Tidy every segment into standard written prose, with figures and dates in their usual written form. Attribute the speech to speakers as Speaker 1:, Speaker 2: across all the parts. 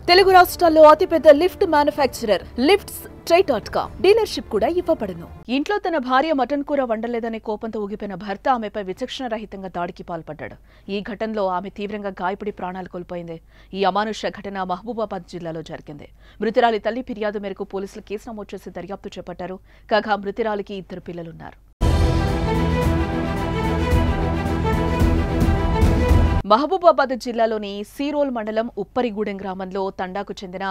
Speaker 1: తెలుగు రాష్ట్రాల్లో అతిపెద్ద lift manufacturer lifts ట్రై.com dealership కూడా ఇవ్వబడును. ఇంట్లో తన భార్య మటన్ కూర వండలేదనే కోపంతో ఊగిపోయిన భర్త ఆమెపై విచక్షణ రహితంగా దాడికి పాల్పడ్డాడు. ఈ ఘటనలో ఆమె తీవ్రంగా గాయపడి ప్రాణాలు కోల్పోయింది. ఈ అమానుష ఘటన మహబూబాబాద్ జిల్లాలో జరిగింది. మృతురాలి తల్లి ఫిర్యాదు మేరకు పోలీసులు కేసు నమోదు చేసి దర్యాప్తు చేపట్టారు. కాగా మృతురాలికి 2 పిల్లలున్నారు. మహబూబాబాద్ జిల్లాలోని సీరోల్ మండలం ఉప్పరిగూడెం గ్రామంలో తండాకు చెందిన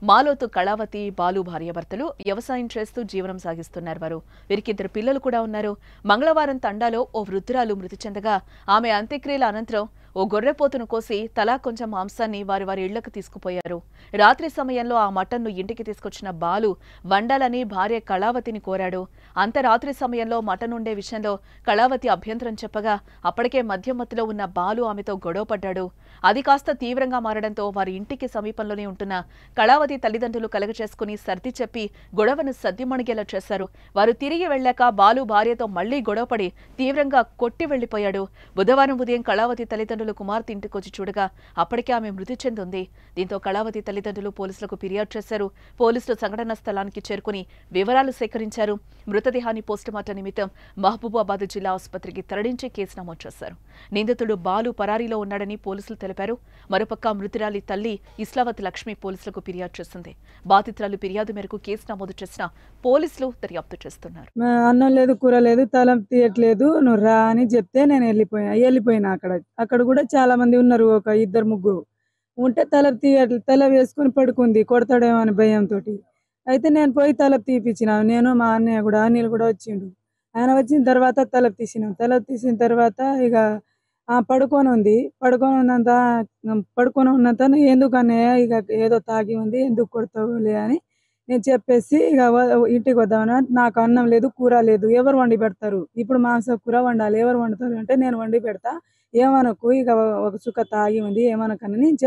Speaker 1: మాలోతు కళావతి బాలు భార్యాభర్తలు వ్యవసాయం చేస్తూ జీవనం సాగిస్తున్నారు. వీరికి 2 పిల్లలు కూడా ఉన్నారు. మంగళవారం తండాలో ఓ వృద్ధురాలు మృతి చెందగా ఆమె అంత్యక్రియల అనంతరం ఓ గొర్రెపోతును కోసి తలా కొంచెం మాంసాన్ని వారి ఇళ్లకు తీసుకుపోయారు. రాత్రి సమయంలో ఆ మటన్ను ఇంటికి తీసుకొచ్చిన బాలు వండాలని భార్య కళావతిని కోరాడు. అంత రాత్రి సమయంలో మటన్ ఉండే విషయంలో కళావతి అభ్యంతరం చెప్పగా అప్పటికే మధ్యమత్తులో ఉన్న బాలు ఆమెతో గొడవపడ్డాడు. అది కాస్త తీవ్రంగా మారడంతో వారి ఇంటికి సమీపంలోనే ఉంటున్న కళావతి తల్లిదండ్రులు కలగచేసుకుని సర్ది చెప్పి గొడవను సద్దిమణిగేలా చేశారు. వారు తిరిగి వెళ్లాక బాలు భార్యతో మళ్లీ గొడవపడి తీవ్రంగా కొట్టి వెళ్లిపోయాడు. బుధవారం ఉదయం కళావతి తల్లిదండ్రులు కుమార్తె ఇంటికొచ్చి చూడగా అప్పటికే ఆమె మృతి చెందింది. దీంతో కళావతి తల్లిదండ్రులు పోలీసులకు ఫిర్యాదు చేశారు. పోలీసులు సంఘటనా స్థలానికి చేరుకుని వివరాలు సేకరించారు. మృతదేహాన్ని పోస్టుమార్టం నిమిత్తం మహబూబాబాద్ జిల్లా ఆసుపత్రికి తరలించి కేసు నమోదు చేశారు. నిందితుడు బాలు పరారీలో ఉన్నాడని పోలీసులు తెలిపారు. మరోపక్క మృతురాలి తల్లి ఇస్లావత్ లక్ష్మి పోలీసులకు ఫిర్యాదు చేసింది. బాధితురాలు ఫిర్యాదు మేరకు కేసు నమోదు చేసిన పోలీసులు దర్యాప్తు చేస్తున్నారు.
Speaker 2: అన్నం లేదు, కూర లేదు, తలం తీయట్లేదు, నువ్వు రా అని చెప్తే నేను వెళ్ళిపోయినా. అక్కడ కూడా చాలా మంది ఉన్నారు, ఒక 2-3 ఉంటే తల వేసుకొని పడుకుంది, కొడతాడేమో అని భయంతో. అయితే నేను పోయి తలపు తీపిచ్చిన, నేను మా అన్నయ్య కూడా, అనిల్ కూడా వచ్చిండు. ఆయన వచ్చిన తర్వాత తలపు తీసిన తర్వాత ఇక పడుకొని ఉన్నంత ఎందుకు అన్నయ్య ఇక ఏదో తాగి ఉంది, ఎందుకు కొడతావులే అని నేను చెప్పేసి ఇక ఇంటికి వద్దామని. నాకు అన్నం లేదు, కూర లేదు, ఎవరు వండి పెడతారు? ఇప్పుడు మాంసం కూర వండాలి, ఎవరు వండుతారు అంటే నేను వండి పెడతా, ఏమనకు, ఇక ఒక చుక్క తాగి ఉంది ఏమనకని నేను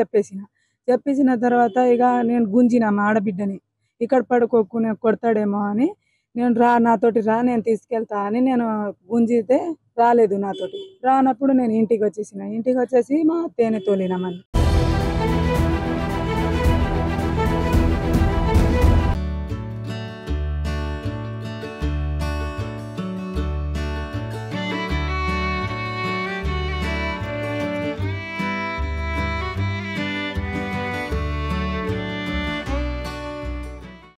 Speaker 2: చెప్పేసిన తర్వాత ఇక నేను గుంజిన మా ఆడబిడ్డని, ఇక్కడ పడుకోకు నేను కొడతాడేమో అని. నేను నాతోటి రా, నేను తీసుకెళ్తా అని నేను గుంజితే రాలేదు. నాతోటి రానప్పుడు నేను ఇంటికి వచ్చేసి మా అత్తయ్యని తోలినామని.